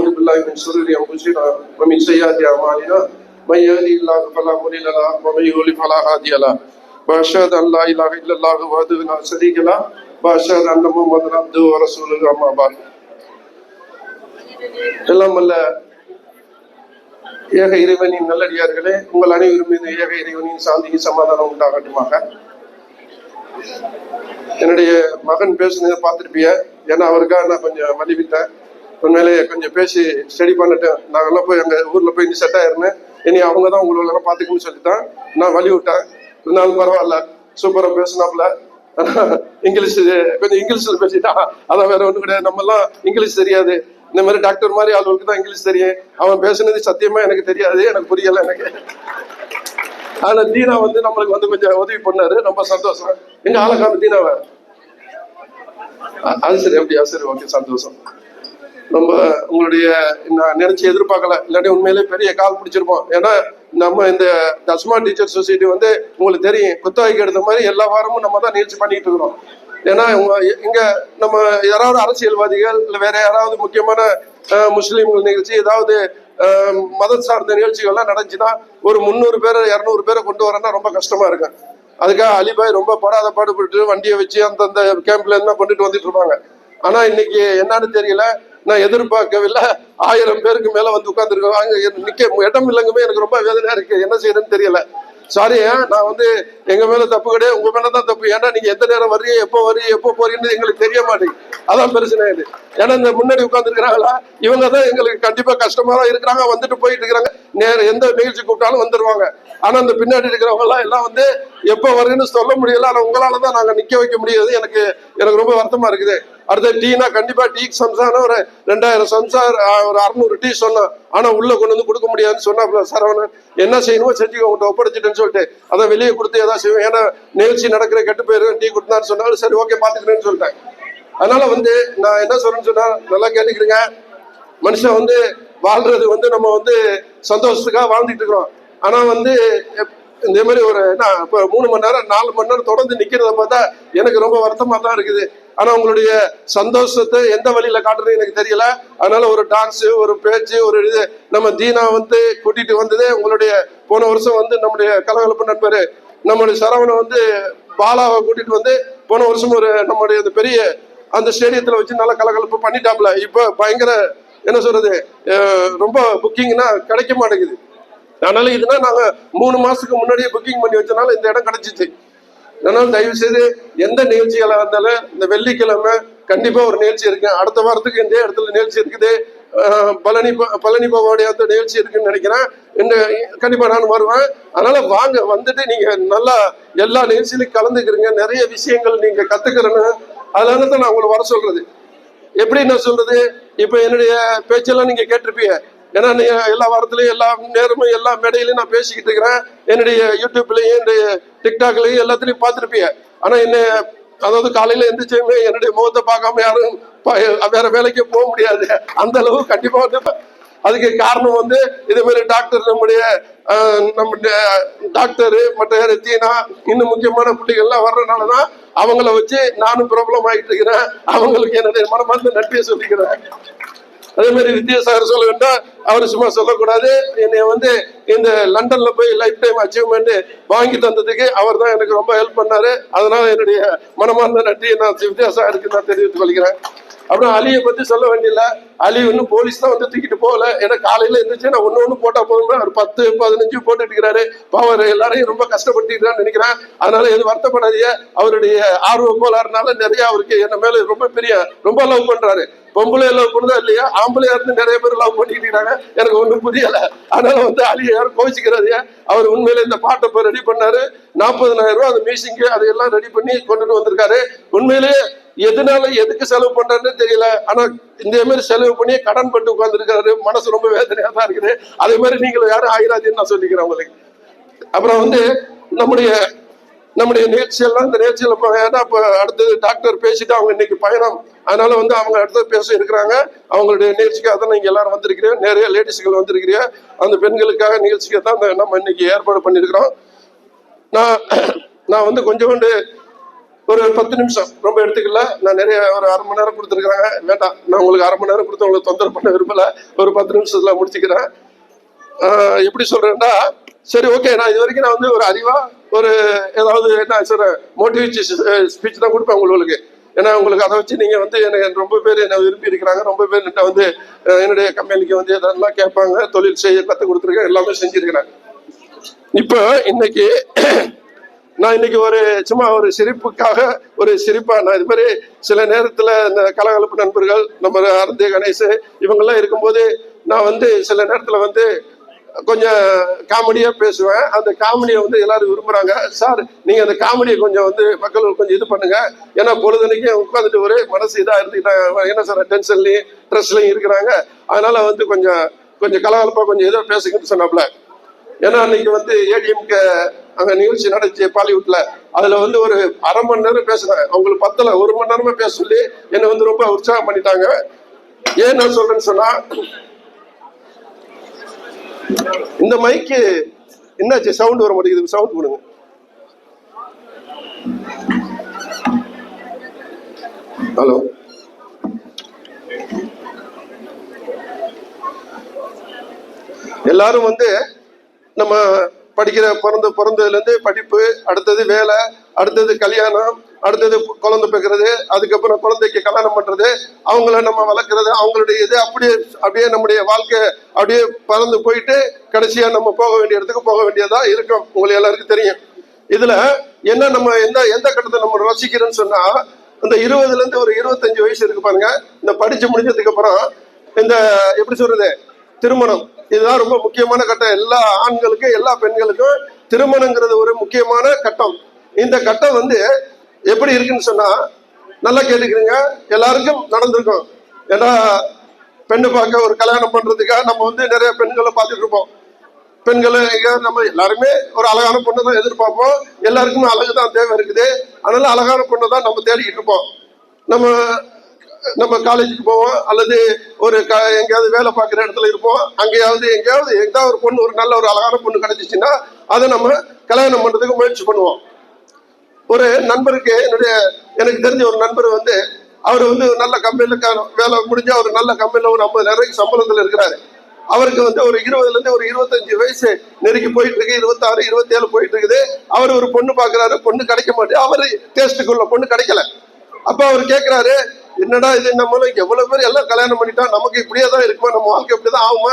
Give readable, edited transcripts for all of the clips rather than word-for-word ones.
ونعوذ بالله من شرور انفسنا ومن سيئات اعمالنا من يهده الله فلا مضل له ومن يضلل فلا هادي له واشهد ان لا اله الا الله وحده لا شريك له واشهد ان محمدا عبده ورسوله اما بعد. எல்லாம் வல்ல ஏக இறைவனின் நல்லடியார்களே, உங்கள் அனைவரும் மீது ஏக இறைவனின் சாந்தியும் சமாதானம் உண்டாகட்டுமாக. என்னுடைய மகன் பேசுனதை பார்த்துருப்பிய, ஏன்னா அவருக்காக நான் கொஞ்சம் வலிவிட்டேன். உண்மையிலேயே கொஞ்சம் பேசி ஸ்டடி பண்ணிட்டேன். நாங்கள்லாம் போய் எங்கள் ஊரில் போய் செட் ஆயிருந்தேன். இனி அவங்க தான் உங்களெல்லாம் பார்த்துக்கணும்னு சொல்லித்தான் நான் வலி விட்டேன். இருந்தாலும் பரவாயில்ல, சூப்பராக பேசினாப்புல. இங்கிலீஷ் கொஞ்சம் இங்கிலீஷில் பேசிட்டான், அதான் வேற ஒன்றும் கிடையாது. நம்மெல்லாம் இங்கிலீஷ் தெரியாது, இந்த மாதிரி டாக்டர் மாதிரி ஆளுகளுக்கு தான் இங்கிலீஷ் தெரியும். அவன் பேசுனது சத்தியமா எனக்கு தெரியாது, எனக்கு புரியல எனக்கு. ஆனா தீனா நம்மளுக்கு கொஞ்சம் உதவி பண்ணாரு, ரொம்ப சந்தோஷம். எங்க ஆளக்கான தீனாவை அது சரி, அப்படியா, சரி, ஓகே, சந்தோஷம். நம்ம உங்களுடைய நான் நினைச்சு எதிர்பார்க்கல, இல்லாட்டி உண்மையிலே பெரிய கால் பிடிச்சிருப்போம். ஏன்னா நம்ம இந்த தஸ்மா டீச்சர் சொசைட்டி உங்களுக்கு தெரியும், குத்தகைக்கு எடுத்த மாதிரி எல்லா வாரமும் நம்ம தான் நிகழ்ச்சி பண்ணிட்டு இருக்கிறோம். ஏன்னா இங்க நம்ம யாராவது அரசியல்வாதிகள் இல்லை வேற யாராவது முக்கியமான முஸ்லீம்கள் நிகழ்ச்சி, ஏதாவது மதம் சார்ந்த நிகழ்ச்சிகள்லாம் நடந்துச்சுன்னா ஒரு 300 பேரை 200 பேரை கொண்டு வரேன்னா ரொம்ப கஷ்டமா இருக்கு. அதுக்காக அலிபாய் ரொம்ப படாத பாடுபட்டு வண்டியை வச்சு அந்தந்த கேம்ப்ல இருந்தா கொண்டுட்டு வந்துட்டு இருப்பாங்க. ஆனா இன்னைக்கு என்னன்னு தெரியல, நான் எதிர்பார்க்கவில்லை, 1000 பேருக்கு மேல உட்கார்ந்துருக்காங்க. நிக்க இடம் இல்லைங்குமே, எனக்கு ரொம்ப வேதனையா இருக்கு, என்ன செய்யறதுன்னு தெரியல. சாரி, நான் எங்க மேல தப்பு கிடையாது, உங்க மேலதான் தப்பு. ஏன்னா நீங்க எந்த நேரம் வர்றீங்க, எப்போ போறீங்கன்னு எங்களுக்கு தெரிய மாட்டேங்குது. அதான் பிரச்சனை இது. ஏன்னா இந்த முன்னாடி உட்கார்ந்துருக்கிறாங்களா, இவங்க தான் எங்களுக்கு கண்டிப்பா கஷ்டமா தான் இருக்கிறாங்க, வந்துட்டு போயிட்டு இருக்கிறாங்க. நேரம் எந்த நிகழ்ச்சி கூப்பிட்டாலும் வந்துருவாங்க. ஆனா அந்த பின்னாடி இருக்கிறவங்க எல்லாம் எப்ப வருதுன்னு சொல்ல முடியல. ஆனா உங்களாலதான் நாங்க நிக்க வைக்க முடியாது. எனக்கு ரொம்ப வருத்தமா இருக்குது. அடுத்த டீனா கண்டிப்பா டீ சம்சான ஒரு 2000 சம்சா ஒரு 600 டீ சொன்னோம். ஆனா உள்ள கொண்டு கொடுக்க முடியாதுன்னு சொன்னா சரவணன் என்ன செய்யணுமோ செஞ்சு உங்கள்கிட்ட ஒப்படைச்சிட்டேன்னு சொல்லிட்டு அதை வெளியே கொடுத்து ஏதாவது செய்வோம். ஏன்னா நிகழ்ச்சி நடக்கிற கெட்டு போயிரு, டீ கொடுத்தான்னு சொன்னாலும் சரி, ஓகே, பாத்துக்கிறேன்னு சொல்லிட்டேன். அதனால நான் என்ன சொல்றேன்னு சொன்னா, நல்லா கேட்டுக்கிறேங்க. மனுஷன் வாழ்றது நம்ம சந்தோஷத்துக்காக வாழ்ந்துட்டு இருக்கிறோம். ஆனா இந்த மாதிரி ஒரு இப்ப 3 மணி நேரம் 4 மணி நேரம் தொடர்ந்து நிக்கிறத பார்த்தா எனக்கு ரொம்ப வருத்தமா தான் இருக்குது. ஆனா உங்களுடைய சந்தோஷத்தை எந்த வழியில காட்டுறது எனக்கு தெரியல. அதனால ஒரு டான்ஸ், ஒரு பேச்சு, ஒரு இது நம்ம தீனா கூட்டிட்டு வந்ததே உங்களுடைய போன வருஷம் நம்முடைய கலகலப்பு நண்பர் நம்முடைய சரவணன் பாலாவை கூட்டிட்டு போன வருஷம் ஒரு நம்முடைய பெரிய அந்த ஸ்டேடியத்துல வச்சு நல்லா கலகலப்பு பண்ணிட்டாப்ல. இப்ப பயங்கர என்ன சொல்றது, ரொம்ப புக்கிங்னா கிடைக்க மாட்டேங்குது. அதனால இதுனா நாங்க 3 மாசத்துக்கு முன்னாடியே புக்கிங் பண்ணி வச்சனால இந்த இடம் கிடைச்சிச்சு. அதனால தயவு செய்து எந்த நிகழ்ச்சிகளா இருந்தாலும் இந்த வெள்ளிக்கிழமை கண்டிப்பா ஒரு நிகழ்ச்சி இருக்கு. அடுத்த வாரத்துக்கு இந்த இடத்துல நிகழ்ச்சி இருக்குது. பழனி பாபாவுடைய அந்த நிகழ்ச்சி இருக்குன்னு நினைக்கிறேன். கண்டிப்பா நான் வருவேன். அதனால வந்துட்டு நீங்க நல்லா எல்லா நிகழ்ச்சியிலும் கலந்துக்கிறீங்க. நிறைய விஷயங்கள் நீங்க கத்துக்கிறேன்னு, அதனால தான் நான் உங்களை வர சொல்றது. எப்படி நான் சொல்றது, இப்ப என்னுடைய பேச்செல்லாம் நீங்க கேட்டிருப்பீங்க. ஏன்னா எல்லா வாரத்திலையும் எல்லா நேரமும் எல்லா மேடையிலையும் நான் பேசிக்கிட்டு இருக்கிறேன். என்னுடைய யூடியூப்லயும் என்னுடைய டிக்டாக்லயும் எல்லாத்துலயும் பார்த்துருப்பீங்க. ஆனா அதாவது காலையில எந்திரிச்சுமே என்னுடைய முகத்தை பார்க்காம யாரும் வேற வேலைக்கு போக முடியாது. அந்த அளவு கண்டிப்பா அதுக்கு காரணம் இதே மாதிரி டாக்டர் நம்முடைய டாக்டர் மற்ற தீனா இன்னும் முக்கியமான பிள்ளைகள்லாம் வர்றதுனாலதான் அவங்கள வச்சு நானும் ப்ராப்ளம் ஆகிட்டு இருக்கிறேன். அவங்களுக்கு என்னுடைய மனமார்ந்த நன்றியை சொல்லிக்கிறேன். அதே மாதிரி வித்யாசாகர் சொல்ல வேண்டாம், அவரு சும்மா சொல்லக்கூடாது. என்னை இந்த லண்டன்ல போய் லைஃப் டைம் அச்சீவ்மெண்ட் வாங்கி தந்ததுக்கு அவர் தான் எனக்கு ரொம்ப ஹெல்ப் பண்ணாரு. அதனால என்னுடைய மனமார்ந்த நன்றியை நான் வித்யாசாகருக்கு நான் தெரிவித்துக் கொள்கிறேன். அப்புறம் அலியை பத்தி சொல்ல வேண்டியல, அலி இன்னும் போலீஸ் தான் தூக்கிட்டு போகல. ஏன்னா காலையில இருந்துச்சு நான் ஒண்ணு போட்டா போதுமே, அவர் 10-15 போட்டுட்டு இருக்கிறாரு. அவர் எல்லாரையும் ரொம்ப கஷ்டப்பட்டுக்கிறான்னு நினைக்கிறேன். அதனால எது வருத்தப்படாதீங்க. அவருடைய ஆர்வ கோளாறுனால நிறைய அவருக்கு என்ன மேல ரொம்ப லவ் பண்றாரு. பொம்பளை லவ் பண்ணுதா இல்லையா, ஆம்பளையா இருந்து நிறைய பேர் லவ் பண்ணிட்டு இருக்காங்க. எனக்கு ஒண்ணும் புரியல. அதனால அலியை யாரும் கோவிச்சுக்கிறாதீங்க. அவர் உண்மையில இந்த பாட்டை போய் ரெடி பண்ணாரு. 40,000 ரூபாய் அந்த மியூசிக் அதையெல்லாம் ரெடி பண்ணி கொண்டுட்டு வந்திருக்காரு. உண்மையிலேயே எதனால எதுக்கு செலவு பண்றாருன்னு தெரியல. ஆனா இந்த மாதிரி செலவு பண்ணி கடன் பட்டு உட்கார்ந்து இருக்காரு. மனசு ரொம்ப வேதனையா தான் இருக்குது. அதே மாதிரி நீங்களும் யாரும் ஆயிராதுன்னு நான் சொல்லிக்கிறேன் உங்களுக்கு. அப்புறம் நம்முடைய நிகழ்ச்சியெல்லாம் இந்த நிகழ்ச்சியில ஏன்னா இப்ப அடுத்தது டாக்டர் பேசிட்டு அவங்க இன்னைக்கு பயணம். அதனால அவங்க அடுத்தது பேச இருக்கிறாங்க. அவங்களுடைய நிகழ்ச்சிக்காக தான் நீங்க எல்லாரும் வந்திருக்கிறீங்க. நிறைய லேடிஸ்கள் வந்திருக்கிறீங்க. அந்த பெண்களுக்காக நிகழ்ச்சிக்கு தான் நம்ம இன்னைக்கு ஏற்பாடு பண்ணிருக்கிறோம். நான் கொஞ்சோண்டு ஒரு 10 நிமிஷம் ரொம்ப எடுத்துக்கல. நான் நிறைய ஒரு 1/2 மணி நேரம் கொடுத்துருக்குறாங்க. வேண்டாம், நான் உங்களுக்கு 1/2 மணி நேரம் கொடுத்து உங்களுக்கு தொந்தரவு பண்ண விரும்பல. ஒரு 10 நிமிஷத்துல முடிச்சுக்கிறேன். எப்படி சொல்றேன்னா, சரி ஓகே, நான் இது வரைக்கும் நான் வந்து ஒரு அறிவா ஒரு ஏதாவது என்ன சார் மோட்டிவேஷன் ஸ்பீச் தான் கொடுப்பேன் உங்களுக்கு. ஏன்னா உங்களுக்கு அதை வச்சு நீங்க வந்து எனக்கு ரொம்ப பேர் என்ன விரும்பி இருக்கிறாங்க. ரொம்ப பேர் என்கிட்ட வந்து என்னுடைய கம்பெனிக்கு வந்து இதெல்லாம் கேட்பாங்க. தொழில் செய்ய கற்றுக் கொடுத்துருக்கேன், எல்லாமே செஞ்சிருக்கிறேன். இப்போ இன்னைக்கு நான் இன்னைக்கு ஒரு சும்மா ஒரு சிரிப்புக்காக ஒரு சிரிப்பா நான் இது மாதிரி சில நேரத்துல இந்த கலகலப்பு நண்பர்கள் நம்ம ஆர்ந்தே கணேஷ் இவங்கெல்லாம் இருக்கும்போது நான் வந்து சில நேரத்துல வந்து கொஞ்சம் காமெடியா பேசுவேன். அந்த காமெடியை வந்து எல்லாரும் விரும்புறாங்க. சார் நீங்க அந்த காமெடியை கொஞ்சம் வந்து மக்களுக்கு கொஞ்சம் இது பண்ணுங்க. ஏன்னா பொழுதுனைக்கும் உட்காந்துட்டு ஒரு மனசு இதா இருந்துக்கிட்டாங்க. என்ன சார் டென்ஷன்லயும் ஸ்ட்ரெஸ்லயும் இருக்கிறாங்க. அதனால வந்து கொஞ்சம் கொஞ்சம் கலகலப்பா கொஞ்சம் ஏதோ பேசுங்கன்னு சொன்னாப்ல. ஏன்னா அன்னைக்கு வந்து ஏடிஎம்கே அங்க நிகழ்ச்சி நடந்துச்சு பாலிவுட்ல. அதுல வந்து ஒரு 1/2 மணி நேரம் பேசுனேன். அவங்களுக்கு 10ல 1 மணி நேரமா பேச சொல்லி என்னை வந்து ரொம்ப உற்சாகம் பண்ணிட்டாங்க. ஏன் நான் சொல்றேன்னு சொன்னா, இந்த மைக்கு என்னாச்சு சவுண்ட் வர மாட்டேங்குது, சவுண்ட் கொடுங்க. ஹலோ, எல்லாரும் வந்து நம்ம படிக்கிற பிறந்ததுல இருந்து படிப்பு, அடுத்தது வேலை, அடுத்தது கல்யாணம், அடுத்தது குழந்தை பெக்கிறது, அதுக்கப்புறம் குழந்தைக்கு கல்யாணம் பண்றது, அவங்கள நம்ம வளர்க்கறது, அவங்களுடைய இது அப்படியே நம்முடைய வாழ்க்கை அப்படியே பறந்து போயிட்டு கடைசியா நம்ம போக வேண்டிய இடத்துக்கு போக வேண்டியதா இருக்கும். உங்களுக்கு எல்லாருக்கும் தெரியும். இதுல என்ன நம்ம எந்த கட்டத்தை நம்ம ரசிக்கிறோம்னு சொன்னா, இந்த 20ல இருந்து ஒரு 25 வயசு இருக்கு பாருங்க. இந்த படிச்சு முடிஞ்சதுக்கு அப்புறம் இந்த எப்படி சொல்றது, திருமணம், இதுதான் ரொம்ப முக்கியமான கட்டம். எல்லா ஆண்களுக்கும் எல்லா பெண்களுக்கும் திருமணங்கிறது ஒரு முக்கியமான கட்டம். இந்த கட்டம் வந்து எப்படி இருக்குன்னு சொன்னா, நல்லா கேட்டுக்கிறீங்க, எல்லாருக்கும் நடந்திருக்கும். ஏன்னா பெண்ணு பார்க்க ஒரு கல்யாணம் பண்றதுக்காக நம்ம வந்து நிறைய பெண்களை பார்த்துட்டு இருப்போம். பெண்களை நம்ம எல்லாருமே ஒரு அழகான பொண்ணை தான் எதிர்பார்ப்போம். எல்லாருக்குமே அழகு தான் தேவை இருக்குது. அதனால அழகான பொண்ணை தான் நம்ம தேடிக்கிட்டு இருப்போம். நம்ம காலேஜுக்கு போவோம், அல்லது ஒரு எங்கேயாவது வேலை பார்க்குற இடத்துல இருப்போம். எங்கேயாவது எதாவது ஒரு பொண்ணு, ஒரு நல்ல ஒரு அழகான பொண்ணு கிடைச்சிச்சுன்னா அதை நம்ம கல்யாணம் பண்றதுக்கு முயற்சி பண்ணுவோம். ஒரு நண்பருக்கு எனக்கு தெரிஞ்ச ஒரு நண்பர் வந்து அவர் வந்து நல்ல கம்பெனில வேலை முடிஞ்சு அவர் நல்ல கம்பெனில ஒரு 50,000 சம்பளத்துல இருக்கிறாரு. அவருக்கு வந்து ஒரு 20ல இருந்து ஒரு 25 வயசு நெருங்கி போயிட்டு இருக்கு, 26, 27 போயிட்டு இருக்குது. அவர் ஒரு பொண்ணு பாக்குறாரு, பொண்ணு கிடைக்க மாட்டேன். அவரு டேஸ்டுக்குள்ள பொண்ணு கிடைக்கல. அப்ப அவர் கேட்கிறாரு, என்னடா இது, நம்மளும் எவ்வளவு பேர் எல்லாம் கல்யாணம் பண்ணிட்டா, நமக்கு இப்படியே தான் இருக்குமா, நம்ம வாழ்க்கை இப்படிதான் ஆகுமா,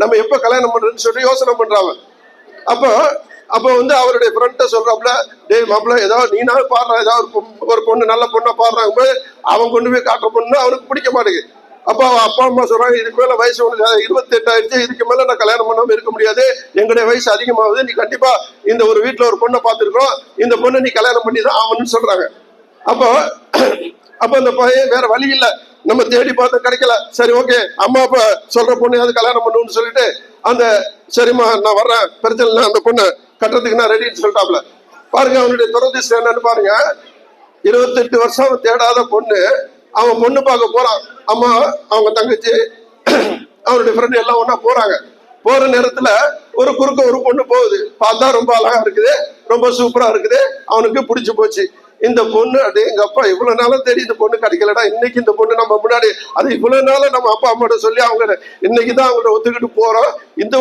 நம்ம எப்ப கல்யாணம் பண்றதுன்னு சொல்லி யோசனை பண்றாங்க. அப்ப வந்து அவருடைய ஃப்ரெண்ட சொல்றாப்புல, டேய் மாப்பிள்ள, ஏதாவது நீனாவது பாடுற, ஏதாவது ஒரு பொண்ணு நல்ல பொண்ணா பாடுறாங்க, அவன் கொண்டு போய் காட்டுற பொண்ணு அவனுக்கு பிடிக்க மாட்டேங்குது. அப்ப அப்பா அம்மா சொல்றாங்க, இதுக்கு மேல வயசு உனக்கு 28 ஆயிடுச்சு, இதுக்கு மேல நான் கல்யாணம் பண்ணாம இருக்க முடியாது, எங்களுடைய வயசு அதிகமாகுது, நீ கண்டிப்பா இந்த ஒரு வீட்டுல ஒரு பொண்ணை பார்த்துருக்கோம், இந்த பொண்ணை நீ கல்யாணம் பண்ணி தான் ஆகணும்னு சொல்றாங்க. அப்ப அந்த பையன் வேற வழி இல்ல, நம்ம தேடி பார்த்து கிடைக்கல. சரி ஓகே, அம்மா அப்பா சொல்ற பொண்ணையாவது கல்யாணம் பண்ணுன்னு சொல்லிட்டு அந்த சரிம்மா நான் வர்றேன், பிரச்சனை இல்லை, அந்த பொண்ணை கட்டுறதுக்கு நான் ரெடின்னு சொல்லிட்டாப்ல. பாருங்க அவனுடைய துரதிஷ்டம் என்னன்னு பாருங்க. 28 வருஷம் தேடாத பொண்ணு, அவன் பொண்ணு பார்க்க போறான். அம்மா, அவங்க தங்கச்சி, அவனுடைய ஃப்ரெண்ட் எல்லாம் ஒன்னா போறாங்க. போற நேரத்துல ஒரு குறுக்க ஒரு பொண்ணு போகுது. பார்த்தா ரொம்ப அழகா இருக்குது, ரொம்ப சூப்பரா இருக்குது, அவனுக்கு பிடிச்சு போச்சு. இந்த பொண்ணு அப்படியே எங்க அப்பா இவ்வளவு நாளும் தேடி இந்த பொண்ணு கிடைக்கலடா, இன்னைக்கு இந்த பொண்ணு நம்ம முன்னாடி, அது இவ்வளவு நாளும் நம்ம அப்பா அம்மாட்ட சொல்லி அவங்க இன்னைக்குதான் அவங்கள்ட்ட ஒத்துக்கிட்டு போறோம், இந்த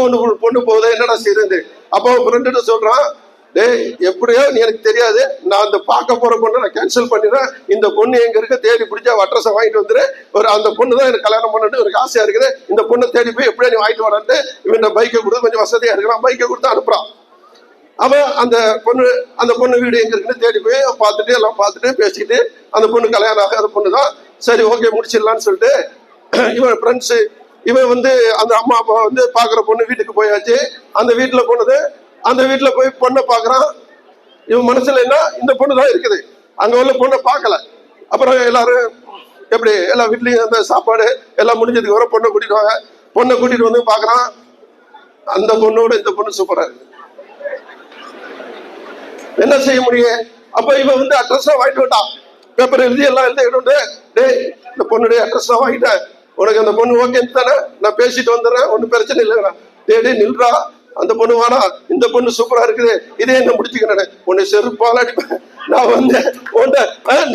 பொண்ணு போகுதா, என்னடா செய்யுது. அப்பா ஃப்ரெண்டு சொல்றான், டேய் எப்படியோ நீ எனக்கு தெரியாது, நான் அந்த பார்க்க போற பொண்ணை நான் கேன்சல் பண்ணிடுறேன், இந்த பொண்ணு எங்க இருக்க தேடி பிடிச்சா அட்ரஸை வாங்கிட்டு வந்துரு, அந்த பொண்ணு தான் எனக்கு கல்யாணம் பண்ணு எனக்கு ஆசையா இருக்குது, இந்த பொண்ணை தேடி போய் எப்படியா நீ வாங்கிட்டு வரான்ட்டு இவன் பைக்கை கொடுத்து கொஞ்சம் வசதியா இருக்கிறான், பைக்கை கொடுத்து அனுப்புறான். அவன் அந்த பொண்ணு வீடு எங்க இருக்குன்னு தேடி போய் பார்த்துட்டு எல்லாம் பார்த்துட்டு பேசிட்டு, அந்த பொண்ணு கல்யாணம் ஆகாத பொண்ணு தான், சரி ஓகே முடிச்சிடலான்னு சொல்லிட்டு இவன் ஃப்ரெண்ட்ஸு, இவன் வந்து அந்த அம்மா அப்பா வந்து பாக்குற பொண்ணு வீட்டுக்கு போயாச்சு. அந்த வீட்டுல போனது, அந்த வீட்டுல போய் பொண்ணை பாக்குறான். இவன் மனசுல என்ன, இந்த பொண்ணு தான் இருக்குது, அங்க உள்ள பொண்ணை பார்க்கல. அப்புறம் எல்லாரும் எப்படி எல்லா வீட்லயும் அந்த சாப்பாடு எல்லாம் முடிஞ்சதுக்கு வர பொண்ணை கூட்டிட்டு வாங்க, பொண்ணை கூட்டிட்டு வந்து பாக்குறான், அந்த பொண்ணோட இந்த பொண்ணு சூப்பரா இருக்கு. என்ன செய்ய முடியும்? அப்ப இவன் வந்து அட்ரஸ் வாங்கிட்டு வந்தான், பேப்பர் எழுதி எல்லாம் எழுதிட்டு, டேய் இந்த பொண்ணுடைய அட்ரஸ் வாங்கிட்டேன், உனக்கு அந்த பொண்ணு ஓகேன்னு தானே, நான் பேசிட்டு வந்துடுறேன், ஒன்னும் பிரச்சனை இல்லைங்களா, டேடி நில்றா, அந்த பொண்ணு வாடா, இந்த பொண்ணு சூப்பரா இருக்குது, இதே என்ன முடிச்சுக்கிறேன், உன்னை செருப்பால அடிப்பேன், நான் வந்து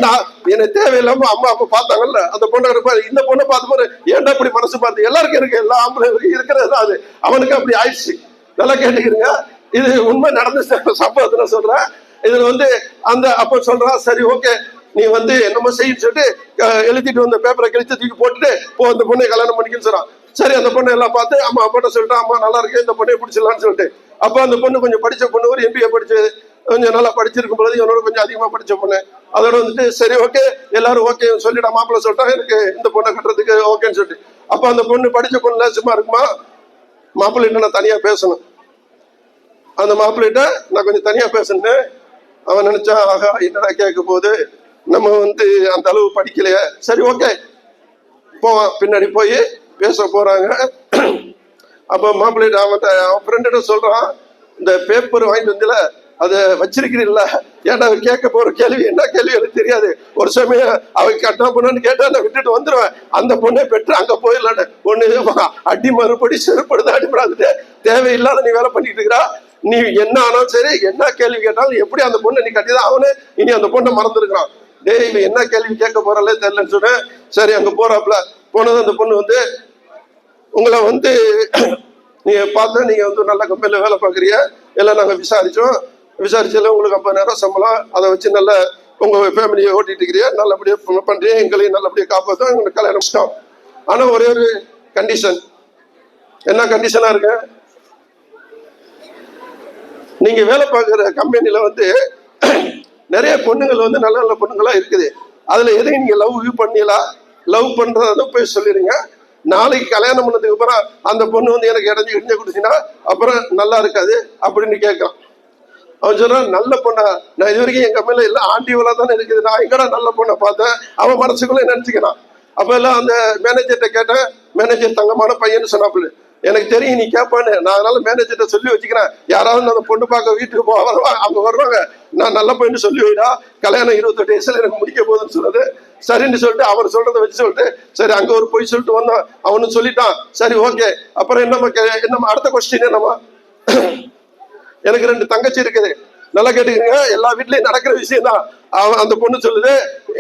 நான் எனக்கு தேவையில்லாம அம்மா அப்பா பார்த்தாங்கல்ல அந்த பொண்ணை இருப்பாரு, இந்த பொண்ணை பார்த்து பாரு ஏன்டா இப்படி மனசு பார்த்து எல்லாருக்கும் இருக்கு, எல்லா ஆம்பளைகளுக்கும் இருக்கிறது தான் அது, அவனுக்கு அப்படி ஆயிடுச்சு. நல்லா கேட்டுக்கிறீங்க, இது உண்மை நடந்த சம்பவத்தை நான் சொல்றேன். இதுல வந்து அந்த அப்ப சொல்றான், சரி ஓகே நீ வந்து என்னமோ செய்யு சொல்லிட்டு எழுதிட்டு வந்த பேப்பரை கிழிச்சு தூக்கி போட்டுட்டு அந்த பொண்ணை கல்யாணம் பண்ணிக்கன்னு சொல்றான். சரி அந்த பொண்ணை எல்லாம் பார்த்து அம்மா அப்பாட்ட சொல்லிட்டு, அம்மா நல்லா இருக்கு இந்த பொண்ணை பிடிச்சிடலான்னு சொல்லிட்டு, அப்ப அந்த பொண்ணு கொஞ்சம் படிச்ச பொண்ணு, ஒரு MBA படிச்சு கொஞ்சம் நல்லா படிச்சிருக்கும் பொழுது இவனோட கொஞ்சம் அதிகமா படிச்ச பொண்ணு. அதோட வந்துட்டு சரி ஓகே எல்லாரும் ஓகே சொல்லிட்டு மாப்பிள்ள சொல்லிட்டா எனக்கு இந்த பொண்ணை கட்டுறதுக்கு ஓகேன்னு சொல்லிட்டு, அப்ப அந்த பொண்ணு படிச்ச பொண்ணுல சும்மா இருக்குமா, மாப்பிள்ளைகிட்ட நான் தனியா பேசணும், அந்த மாப்பிள்ளைகிட்ட நான் கொஞ்சம் தனியா பேசணுன்னு அவன் நினைச்சா, ஆகா என்னடா கேட்க போது நம்ம வந்து அந்த அளவு படிக்கலையே, சரி ஓகே போவான். பின்னாடி போய் பேச போறாங்க. அப்ப மாப்பிள்ளைகிட்ட அவன் ஃப்ரெண்ட சொல்றான், இந்த பேப்பர் வாங்கிட்டு வந்தல அதை வச்சிருக்கிறீல்ல, ஏன்டா கேட்க போற கேள்வி என்ன கேள்வி எனக்கு தெரியாது, ஒரு சமயம் அவன் கட்டா பொண்ணுன்னு கேட்டா நான் விட்டுட்டு வந்துடுவேன், அந்த பொண்ணை பெற்று அங்க போயிடலான்னு ஒண்ணு அடி மறுபடி செருப்படுது அடிபடாதுட்டு தேவையில்லாத நீ வேலை பண்ணிட்டு இருக்கிறா, நீ என்ன ஆனாலும் சரி என்ன கேள்வி கேட்டாலும் எப்படி அந்த பொண்ணை நீ கட்டிதான் அவனு இனி அந்த பொண்ணை மறந்துருக்கான், டேய் இவன் என்ன கேள்வி கேட்க போறாலே தெரியலன்னு சொன்னேன். சரி அங்க போறாப்ல போனது அந்த பொண்ணு வந்து, உங்களை வந்து நீங்க பார்த்தா நீங்க வந்து நல்ல கம்பெனில வேலை பார்க்குறீங்க, எல்லாம் நாங்க விசாரிச்சல உங்களுக்கு 50,000 சம்பளம், அதை வச்சு நல்ல உங்க ஃபேமிலியை ஓட்டிட்டு இருக்கிறீங்க, நல்லபடியா பண்றீங்க, எங்களையும் நல்லபடியா காப்பாற்றும், எங்களுக்கு கல்யாணம் இஷ்டம். ஆனா ஒரே ஒரு கண்டிஷன், என்ன கண்டிஷனா இருக்கு, நீங்க வேலை பார்க்குற கம்பெனில வந்து நிறைய பொண்ணுங்கள் வந்து நல்ல நல்ல பொண்ணுங்களா இருக்குது, அதுல எதையும் நீங்க லவ் பண்ணலாம், லவ் பண்றத போய் சொல்லிடுங்க, நாளைக்கு கல்யாணம் பண்ணதுக்கு அப்புறம் அந்த பொண்ணு வந்து எனக்கு இடைஞ்சு கொடுத்தீங்கன்னா அப்புறம் நல்லா இருக்காது அப்படின்னு கேட்கான். அவன் சொல்றான், நல்ல பொண்ணா, நான் இது வரைக்கும் என் கம்பெனில எல்லாம் ஆண்டிவலா தானே இருக்குது, நான் எங்கடா நல்ல பொண்ணை பார்த்தேன், அவன் மனசுக்குள்ள நினைச்சுக்கிறான். அப்ப எல்லாம் அந்த மேனேஜர்கிட்ட கேட்டேன், மேனேஜர் தங்கமான பையன்னு சொன்னாப்புல, எனக்கு தெரியும் நீ கேட்பான்னு, நான் அதனால மேனேஜர்கிட்ட சொல்லி வச்சுக்கிறேன், யாராவது அந்த பொண்ணு பார்க்க வீட்டுக்கு வருவாங்க, அவங்க வருவாங்க, நான் நல்ல பையன் சொல்லி வைடா, கல்யாணம் 28 வயசுல எனக்கு முடிக்க போகுதுன்னு சொன்னது. சரின்னு சொல்லிட்டு அவர் சொல்றதை வச்சு சொல்லிட்டு சரி அங்க ஒரு போய் சொல்லிட்டு வந்தான், அவனு சொல்லிட்டான், சரி ஓகே. அப்புறம் என்னம்மா அடுத்த கொஸ்டின் என்னம்மா, எனக்கு 2 தங்கச்சி இருக்குது, நல்லா கேட்டுக்கங்க, எல்லா வீட்லயும் நடக்கிற விஷயம் தான். அவன் அந்த பொண்ணு சொல்லுது,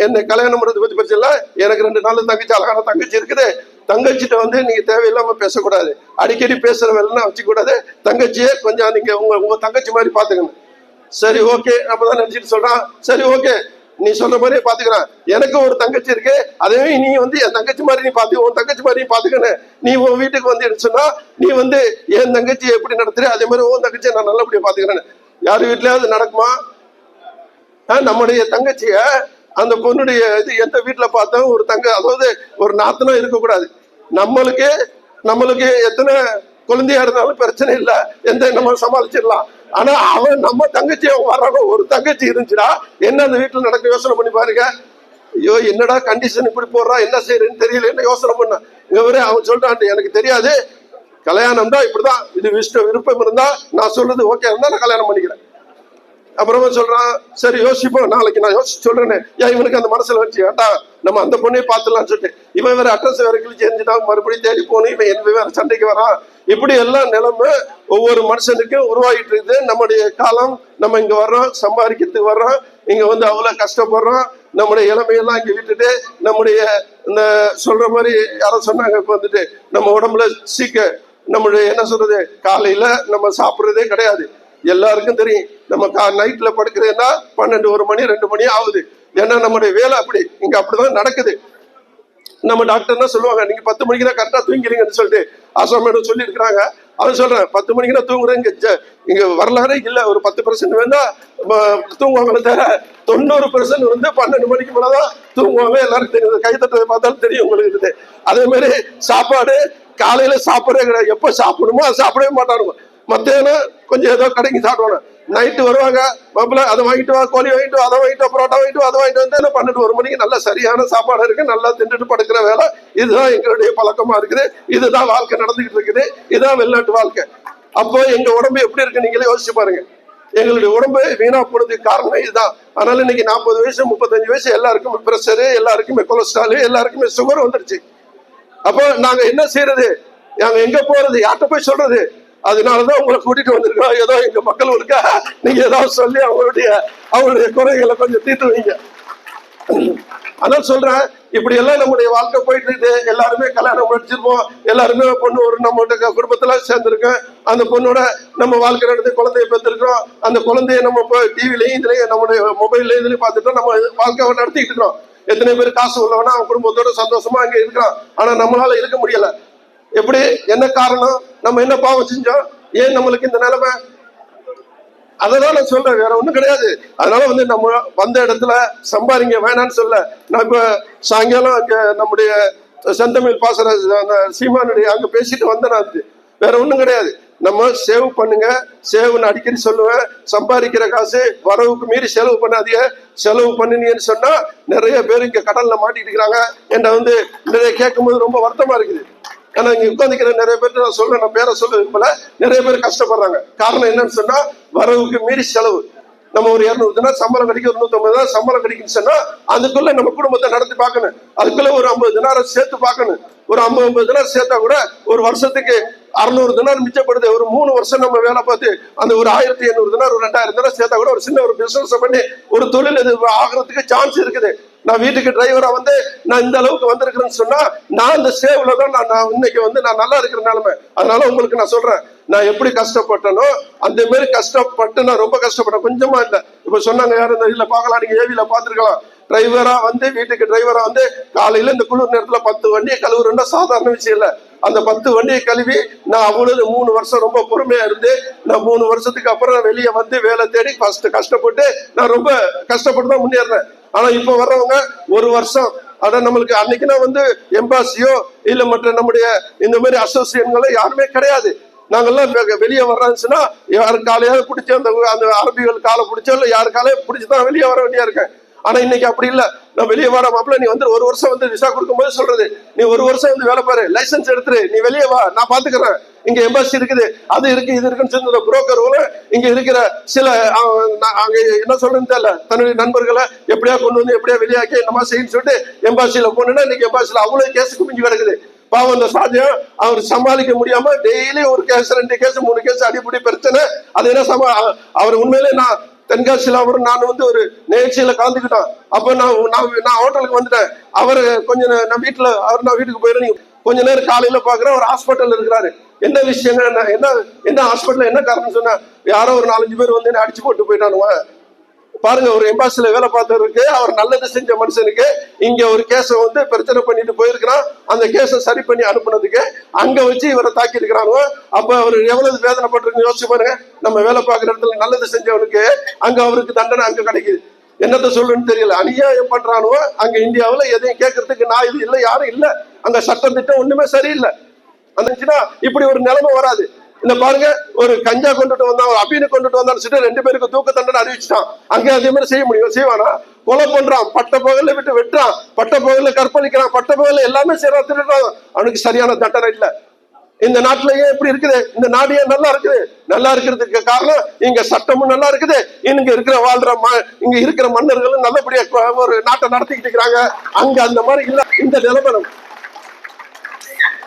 என்ன கல்யாணம் பண்றது பத்தி பிரச்சனை இல்லை, எனக்கு 2 நாள் தங்கச்சி, அழகான தங்கச்சி இருக்குது, தங்கச்சிட்ட வந்து நீங்க தேவையில்லாம பேசக்கூடாது, அடிக்கடி பேசுற வேலைன்னா வச்சுக்கூடாது, தங்கச்சியே கொஞ்சம் நீங்க உங்க தங்கச்சி மாதிரி பாத்துக்கணும். சரி ஓகே அப்பதான் நினைச்சிட்டு சொல்றான், சரி ஓகே நீ சொல்ற மாதிரியே பாத்துக்கிறேன், எனக்கு ஒரு தங்கச்சி இருக்கு, அதே நீ வந்து என் தங்கச்சி மாதிரி நீ பாத்து, உன் தங்கச்சி மாதிரி நீ பாத்துக்கணும், நீ உன் வீட்டுக்கு வந்து சொன்னா நீ வந்து என் தங்கச்சி எப்படி நடத்துற அதே மாதிரி உன் தங்கச்சியை நான் நல்லபடியா பாத்துக்கிறேன்னு. யாரு வீட்லயாவது நடக்குமா? நம்முடைய தங்கச்சிய அந்த பொண்ணுடைய இது எந்த வீட்டுல பார்த்தோம் ஒரு அதாவது ஒரு நாத்தனம் இருக்கக்கூடாது, நம்மளுக்கு எத்தனை குழந்தையா இருந்தாலும் பிரச்சனை இல்லை, எந்த நம்ம சமாளிச்சிடலாம். ஆனா அவன் நம்ம தங்கச்சி வர்றாங்க, ஒரு தங்கச்சி இருந்துச்சுன்னா என்ன அந்த வீட்டுல நடக்க யோசனை பண்ணி பாருங்க. ஐயோ என்னடா கண்டிஷன் இப்படி போடுறான், என்ன செய்யறேன்னு தெரியல, என்ன யோசனை பண்ண இங்க வர அவன் சொல்றான், எனக்கு தெரியாது, கல்யாணம் தான் இப்படிதான், இது விருப்பம் இருந்தா நான் சொல்றது ஓகே இருந்தா நான் கல்யாணம் பண்ணிக்கிறேன். அப்புறமா சொல்றான், சரி யோசிப்போம், நாளைக்கு நான் யோசிச்சு சொல்றேன்னு. ஏன் இவனுக்கு அந்த மனசுல வச்சு வேண்டாம் நம்ம அந்த பொண்ணே பார்த்துலாம்னு சொல்லிட்டு இவன் வேற அட்ரஸ் வேற கிழிச்சு எரிஞ்சுட்டான், மறுபடியும் தேடி போகணும், இவன் என்ன வேற சண்டைக்கு வரான். இப்படி எல்லாம் நிலைமை ஒவ்வொரு மனுஷனுக்கும் உருவாகிட்டு இருக்குது. நம்முடைய காலம், நம்ம இங்க வர்றோம், சம்பாதிக்கிறதுக்கு வர்றோம், இங்க வந்து அவ்வளவு கஷ்டப்படுறோம், நம்முடைய இளமையெல்லாம் இங்க விட்டுட்டு நம்முடைய இந்த சொல்ற மாதிரி யாரோ சொன்னாங்க, இப்ப வந்துட்டு நம்ம உடம்புல நம்முடைய என்ன சொல்றது, காலையில நம்ம சாப்பிட்றதே கிடையாது, எல்லாருக்கும் தெரியும். நம்ம நைட்ல படுக்கிறதுனா 12 1 மணி 2 மணி ஆகுது, ஏன்னா நம்முடைய வேலை அப்படி, இங்க அப்படிதான் நடக்குது. நம்ம டாக்டர் என்ன சொல்லுவாங்க, நீங்க 10 மணிக்கு தான் கரெக்டா தூங்கிறீங்கன்னு சொல்லிட்டு ஆசா மேடம் சொல்லி இருக்கிறாங்க. அதை சொல்றேன், 10 மணிக்கு தான் தூங்குறேன், இங்க வரலாறே இல்ல, ஒரு 10% வேணா தூங்குவாங்க, தவிர 90% வந்து 12 மணிக்கு மேலதான் தூங்குவாங்க. எல்லாருக்கும் தெரியும், கை தட்டுறதை பார்த்தாலும் தெரியும் உங்களுக்கு. அதே மாதிரி சாப்பாடு காலையில சாப்பிடவே கிடையாது, எப்ப சாப்பிடுமோ அதை சாப்பிடவே மாட்டானுங்க. மத்தியானம் கொஞ்சம் ஏதோ கடைக்கு சாப்பிடுவாங்க, நைட்டு வருவாங்க, மாப்பிள்ள அதை வாங்கிட்டு வா, கோழி வாங்கிட்டு வா, அதை வாங்கிட்டு வா, பரோட்டா வாங்கிட்டு வா, அதை வாங்கிட்டு வந்து 12 1 மணிக்கு நல்ல சரியான சாப்பாடு இருக்கு, நல்லா தின்னுட்டு படுக்கிற வேலை. இதுதான் எங்களுடைய பழக்கமா இருக்குது, இதுதான் வாழ்க்கை நடந்துகிட்டு இருக்குது, இதுதான் வெளிநாட்டு வாழ்க்கை. அப்போ எங்க உடம்பு எப்படி இருக்கு நீங்களே யோசிச்சு பாருங்க. எங்களுடைய உடம்பு வீணா போனதுக்கு காரணம் இதுதான். அதனால இன்னைக்கு 40 வயசு 35 வயசு எல்லாருக்குமே பிரஷரு, எல்லாருக்குமே கொலஸ்ட்ரால், எல்லாருக்குமே சுகர் வந்துருச்சு. அப்போ நாங்க என்ன செய்யறது, நாங்க எங்க போறது, யார்கிட்ட போய் சொல்றது? அதனாலதான் உங்களை கூட்டிட்டு வந்திருக்கோம். ஏதோ எங்க மக்களுக்கா நீங்க ஏதாவது சொல்லி அவங்களுடைய குறைகளை கொஞ்சம் தீர்த்து வைங்க. அதான் சொல்றேன், இப்படி எல்லாம் நம்முடைய வாழ்க்கை போயிட்டு இருக்கு. எல்லாருமே கல்யாணம் முடிச்சிருப்போம், எல்லாருமே பொண்ணு ஒரு நம்ம குடும்பத்துல சேர்ந்திருக்கோம். அந்த பொண்ணோட நம்ம வாழ்க்கை நடந்து குழந்தைய பெற்றிருக்கிறோம். அந்த குழந்தைய நம்ம டிவிலையும் இதுலயும் நம்முடைய மொபைல்ல இதுலயும் பார்த்துட்டோம். நம்ம வாழ்க்கை நடத்திட்டு இருக்கிறோம். எத்தனை பேர் காசு உள்ளவனா அவன் குடும்பத்தோட சந்தோஷமா அங்க இருக்கிறான். ஆனா நம்மளால இருக்க முடியல. எப்படி, என்ன காரணம்? நம்ம என்ன பாவம் செஞ்சோம்? ஏன் நம்மளுக்கு இந்த நிலைமை? அதனால நான் சொல்றேன், வேற ஒண்ணும் கிடையாது. அதனால நம்ம வந்த இடத்துல சம்பாதிங்க வேணான்னு சொல்ல. நான் இப்ப சாயங்காலம் அங்க நம்முடைய செந்தமிழ் பாசற சீமானுடைய அங்க பேசிட்டு வந்தேன். நான் வேற ஒண்ணும் கிடையாது. நம்ம சேவ் பண்ணுங்க, சேவ்னு அடிக்கடி சொல்லுவேன். சம்பாதிக்கிற காசு வரவுக்கு மீறி செலவு பண்ணாதீங்க. செலவு பண்ணினீங்கன்னு சொன்னா நிறைய பேர் இங்க கடல்ல மாட்டிட்டு இருக்கிறாங்க. என்ன நிறைய கேட்கும் போது ரொம்ப வருத்தமா இருக்குது. ஆனா இங்க உட்காந்துக்கிற நிறைய பேர் நான் சொல்றேன், நான் பேரை சொல்ல விரும்பல, நிறைய பேர் கஷ்டப்படுறாங்க. காரணம் என்னன்னு சொன்னா வரவுக்கு மீறி செலவு. நம்ம ஒரு 200 தினார் சம்பளம் கிடைக்கும், ஒரு 150 தினார் சம்பளம் கிடைக்குன்னு சொன்னா அதுக்குள்ள நம்ம குடும்பத்தை நடத்தி பார்க்கணும். அதுக்குள்ள ஒரு 50 தினாரை சேர்த்து பார்க்கணும். ஒரு 50 தினார் சேர்த்தா கூட ஒரு வருஷத்துக்கு 600 தினார் மிச்சப்படுது. ஒரு 3 வருஷம் நம்ம வேலை பார்த்து அந்த ஒரு 1800 தினார், ஒரு 2000 தினார் சேர்த்தா கூட ஒரு சின்ன ஒரு பிசினஸ் பண்ணி ஒரு தொழில் இது ஆகிறதுக்கு சான்ஸ் இருக்குது. நான் வீட்டுக்கு டிரைவரா நான் இந்த அளவுக்கு வந்திருக்கிறேன்னு சொன்னா நான் இந்த சேவ்ல தான் நான் இன்னைக்கு நான் நல்லா இருக்கிற நிலைமை. அதனால உங்களுக்கு நான் சொல்றேன், நான் எப்படி கஷ்டப்பட்டனோ அந்த மாதிரி கஷ்டப்பட்டு நான் ரொம்ப கஷ்டப்பட்டேன், கொஞ்சமா இல்லை. இப்ப சொன்னாங்க யாரும் இந்த இதுல பார்க்கலாம், நீங்க ஏவில பாத்துருக்கலாம். டிரைவரா வீட்டுக்கு டிரைவரா காலையில இந்த குளிர் நேரத்துல 10 வண்டியை கழுவுறேன்னா சாதாரண விஷயம் இல்லை. அந்த 10 வண்டியை கழுவி நான் அவ்வளவு 3 வருஷம் ரொம்ப பொறுமையா இருந்து நான் 3 வருஷத்துக்கு அப்புறம் வெளியே வேலை தேடி ஃபர்ஸ்ட் கஷ்டப்பட்டு நான் ரொம்ப கஷ்டப்பட்டு தான் முன்னேறேன். ஆனா இப்ப வர்றவங்க 1 வருஷம் அதான் நம்மளுக்கு அன்னைக்குன்னா எம்பாசியோ இல்ல மற்ற நம்முடைய இந்த மாதிரி அசோசியேஷன்களோ யாருமே கிடையாது. நாங்கெல்லாம் வெளியே வர்றாச்சுன்னா யாரு காலையாவது பிடிச்சி அந்த அரபிகள் காலை பிடிச்சோ இல்ல யாரு காலையை பிடிச்சுதான் வெளியே வர வேண்டியா இருக்கேன். ஆனா இன்னைக்கு அப்படி இல்ல. நான் வெளியே வர மாப்பிள்ள நீ 1 வருஷம் விசா கொடுக்கும் போது சொல்றது, நீ 1 வருஷம் வேலை பாரு, லைசன்ஸ் எடுத்துரு, நீ வெளியே வா, நான் பாத்துக்கிறேன். இங்க எம்பாசி இருக்குது, அது இருக்கு, இது இருக்குன்னு சொல்லி புரோக்கர் இங்க இருக்கிற சில அங்க என்ன சொல்றேன்னு தெரியல, தன்னுடைய நண்பர்களை எப்படியா கொண்டு எப்படியா வெளியாக்கி என்னமா செய்யன்னு சொல்லிட்டு எம்பாசியில போனா இன்னைக்கு எம்பாசியில அவ்வளவு கேஸ் குமிஞ்சு கிடக்குது. பாவம் அந்த சாத்தியம் அவர் சமாளிக்க முடியாம டெய்லி ஒரு கேஸ் 2 கேஸ் 3 கேஸ் அடிப்படை பிரச்சனை. அது என்ன அவர் உண்மையிலே நான் தென்காசியில அவரும் நான் ஒரு நிகழ்ச்சியில கலந்துக்கிட்டோம். அப்ப நான் ஹோட்டலுக்கு வந்துட்டேன். அவர் கொஞ்சம் நான் வீட்டுக்கு போயிடுறேன். கொஞ்ச நேரம் காலையில பாக்குறேன் ஒரு ஹாஸ்பிட்டல் இருக்கிறாரு. என்ன விஷயங்க, என்ன ஹாஸ்பிட்டல் என்ன காரணம் சொன்னா யாரோ ஒரு 4-5 பேர் என்ன அடிச்சு போட்டு போயிட்டானுவ. பாருங்க, ஒரு எம்பாசில வேலை பார்த்தவருக்கு, அவர் நல்லது செஞ்ச மனுஷனுக்கு இங்க ஒரு கேஸ பிரச்சனை பண்ணிட்டு போயிருக்கிறான். அந்த கேஸை சரி பண்ணி அனுப்புனதுக்கு அங்க வச்சு இவரை தாக்கி இருக்கிறாங்க. அப்ப அவர் எவ்வளவு வேதனைப்பட்டிருக்கு யோசிச்சு பாருங்க. நம்ம வேலை பார்க்குற இடத்துல நல்லது செஞ்சவனுக்கு அங்க அவருக்கு தண்டனை அங்க கிடைக்குது. என்னத்த சொல்லுன்னு தெரியல. அநியாயம் பண்றானுவோ அங்க இந்தியாவில். எதையும் கேட்கறதுக்கு நான் இது இல்லை, யாரும் இல்லை. அங்க சட்டம் திட்டம் ஒண்ணுமே சரியில்லை. அந்த இப்படி ஒரு நிலைமை வராது. இந்த பாருங்க, ஒரு கஞ்சா கொண்டுட்டு வந்தான், ஒரு அபீனை கொண்டுட்டு வந்தான்னு சொல்லிட்டு 2 பேருக்கு தூக்க தண்டனை அறிவிச்சுட்டான். அங்கே அதே மாதிரி செய்ய முடியும்? செய்வானா? கொலை பண்றான், பட்ட பகல்ல விட்டு வெட்டுறான், பட்ட பகல்ல கற்பழிக்கிறான், பட்ட பகல்ல எல்லாமே செய்யறான், திருடுறான். அவனுக்கு சரியான தண்டனை இல்லை. இந்த நாட்டுலயே எப்படி இருக்குது? இந்த நாடு ஏன் நல்லா இருக்குது? நல்லா இருக்கிறதுக்கு காரணம் இங்க சட்டமும் நல்லா இருக்குது, இங்க இங்க இருக்கிற மன்னர்களும் நல்லபடியா ஒரு நாட்டை நடத்திக்கிட்டு இருக்கிறாங்க. அங்க அந்த மாதிரி இல்ல. இந்த நிலவரம்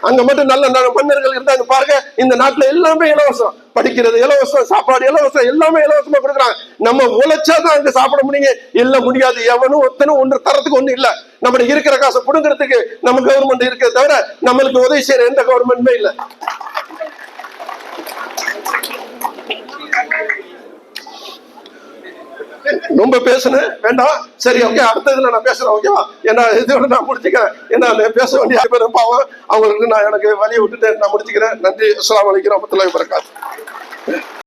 அங்க மட்டும் நல்ல மன்னர்கள் இருந்தாங்க பாருங்க. இந்த நாட்டுல எல்லாமே இலவசம், படிக்கிறது இலவசம், சாப்பாடு இலவசம், எல்லாமே இலவசமா கொடுக்குறாங்க. நம்ம உழைச்சாதான் அங்க சாப்பிட முடியுங்க, இல்ல முடியாது. எவனும் ஒத்தனும் ஒன்று தரத்துக்கு ஒண்ணு இல்ல. நம்ம இருக்கிற காசை புடுங்கிறதுக்கு நம்ம கவர்மெண்ட் இருக்கிறத தவிர நம்மளுக்கு உதவி செய்யற எந்த கவர்மெண்ட்டுமே இல்லை. ரொம்ப பேசுனேன், வேண்டாம், சரி ஓகே, அடுத்ததுல நான் பேசுறேன், ஓகேவா? ஏன்னா இதோட நான் முடிச்சுக்கிறேன். ஏன்னா பேச வேண்டிய பேர் பாவம், அவங்களுக்கு நான் எனக்கு வழியை விட்டுட்டு நான் முடிச்சுக்கிறேன். நன்றி. அஸ்ஸலாமு அலைக்கும் வரஹ்மத்துல்லாஹி வபரகாத்துஹு.